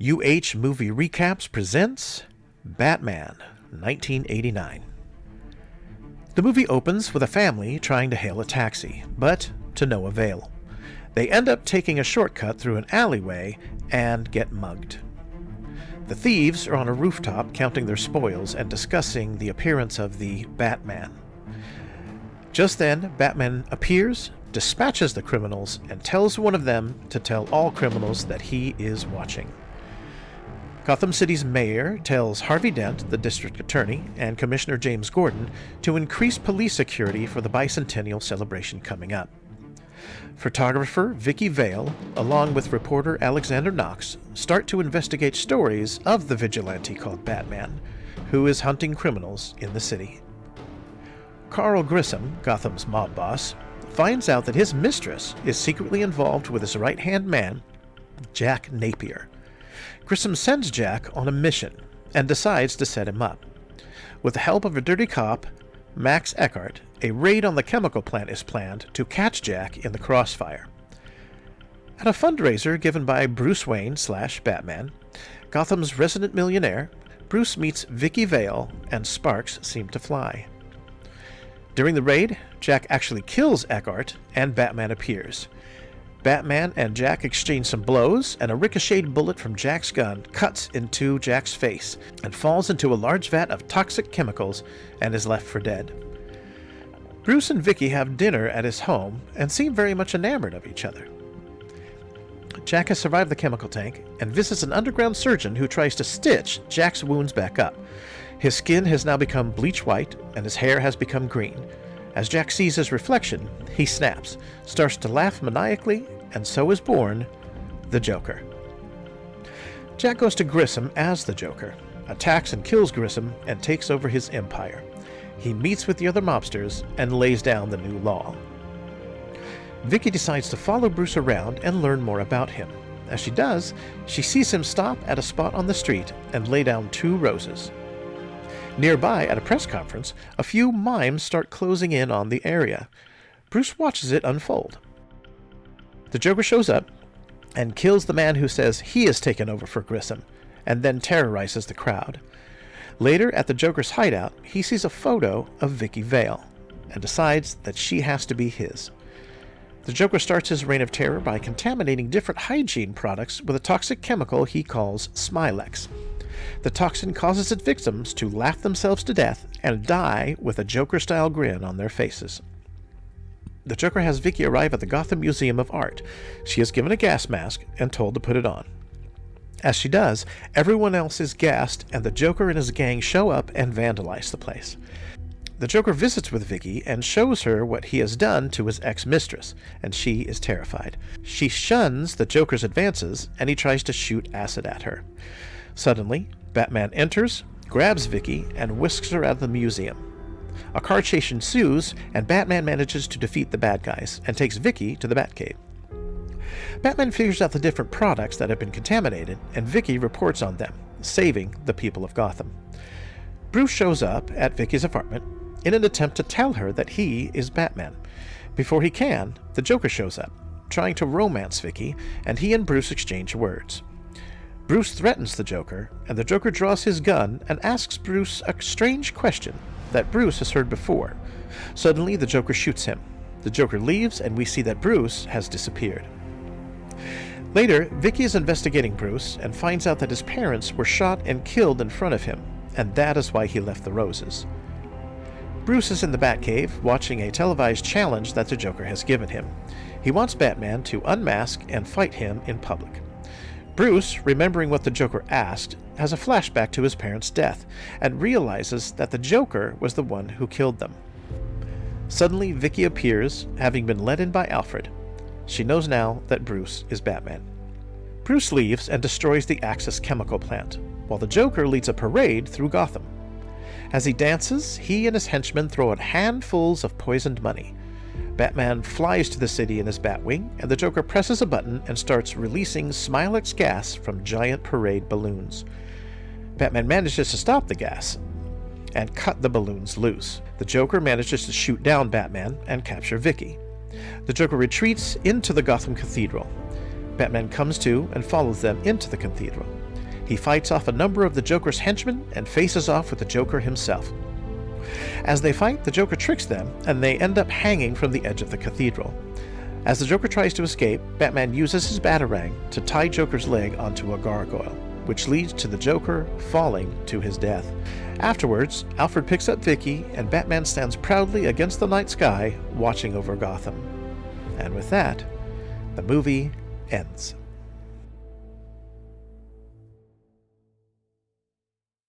UH Movie Recaps presents Batman, 1989. The movie opens with a family trying to hail a taxi, but to no avail. They end up taking a shortcut through an alleyway and get mugged. The thieves are on a rooftop counting their spoils and discussing the appearance of the Batman. Just then, Batman appears, dispatches the criminals, and tells one of them to tell all criminals that he is watching. Gotham City's mayor tells Harvey Dent, the district attorney, and Commissioner James Gordon to increase police security for the bicentennial celebration coming up. Photographer Vicky Vale, along with reporter Alexander Knox, start to investigate stories of the vigilante called Batman, who is hunting criminals in the city. Carl Grissom, Gotham's mob boss, finds out that his mistress is secretly involved with his right-hand man, Jack Napier. Grissom sends Jack on a mission and decides to set him up. With the help of a dirty cop, Max Eckhart, a raid on the chemical plant is planned to catch Jack in the crossfire. At a fundraiser given by Bruce Wayne / Batman, Gotham's resident millionaire, Bruce meets Vicky Vale and sparks seem to fly. During the raid, Jack actually kills Eckhart and Batman appears. Batman and Jack exchange some blows, and a ricocheted bullet from Jack's gun cuts into Jack's face and falls into a large vat of toxic chemicals and is left for dead. Bruce and Vicky have dinner at his home and seem very much enamored of each other. Jack has survived the chemical tank and visits an underground surgeon who tries to stitch Jack's wounds back up. His skin has now become bleach white and his hair has become green. As Jack sees his reflection, he snaps, starts to laugh maniacally, and so is born the Joker. Jack goes to Grissom as the Joker, attacks and kills Grissom, and takes over his empire. He meets with the other mobsters and lays down the new law. Vicky decides to follow Bruce around and learn more about him. As she does, she sees him stop at a spot on the street and lay down 2 roses. Nearby, at a press conference, a few mimes start closing in on the area. Bruce watches it unfold. The Joker shows up and kills the man who says he has taken over for Grissom, and then terrorizes the crowd. Later, at the Joker's hideout, he sees a photo of Vicky Vale, and decides that she has to be his. The Joker starts his reign of terror by contaminating different hygiene products with a toxic chemical he calls Smilex. The toxin causes its victims to laugh themselves to death and die with a Joker-style grin on their faces. The Joker has Vicky arrive at the Gotham Museum of Art. She is given a gas mask and told to put it on. As she does, everyone else is gassed, and the Joker and his gang show up and vandalize the place. The Joker visits with Vicky and shows her what he has done to his ex-mistress, and she is terrified. She shuns the Joker's advances, and he tries to shoot acid at her. Suddenly, Batman enters, grabs Vicky, and whisks her out of the museum. A car chase ensues, and Batman manages to defeat the bad guys and takes Vicky to the Batcave. Batman figures out the different products that have been contaminated, and Vicky reports on them, saving the people of Gotham. Bruce shows up at Vicky's apartment in an attempt to tell her that he is Batman. Before he can, the Joker shows up, trying to romance Vicky, and he and Bruce exchange words. Bruce threatens the Joker, and the Joker draws his gun and asks Bruce a strange question that Bruce has heard before. Suddenly, the Joker shoots him. The Joker leaves, and we see that Bruce has disappeared. Later, Vicky is investigating Bruce and finds out that his parents were shot and killed in front of him, and that is why he left the roses. Bruce is in the Batcave, watching a televised challenge that the Joker has given him. He wants Batman to unmask and fight him in public. Bruce, remembering what the Joker asked, has a flashback to his parents' death and realizes that the Joker was the one who killed them. Suddenly, Vicky appears, having been let in by Alfred. She knows now that Bruce is Batman. Bruce leaves and destroys the Axis chemical plant, while the Joker leads a parade through Gotham. As he dances, he and his henchmen throw out handfuls of poisoned money. Batman flies to the city in his Batwing, and the Joker presses a button and starts releasing Smilex gas from giant parade balloons. Batman manages to stop the gas and cut the balloons loose. The Joker manages to shoot down Batman and capture Vicky. The Joker retreats into the Gotham Cathedral. Batman comes to and follows them into the cathedral. He fights off a number of the Joker's henchmen and faces off with the Joker himself. As they fight, the Joker tricks them, and they end up hanging from the edge of the cathedral. As the Joker tries to escape, Batman uses his Batarang to tie Joker's leg onto a gargoyle, which leads to the Joker falling to his death. Afterwards, Alfred picks up Vicky, and Batman stands proudly against the night sky, watching over Gotham. And with that, the movie ends.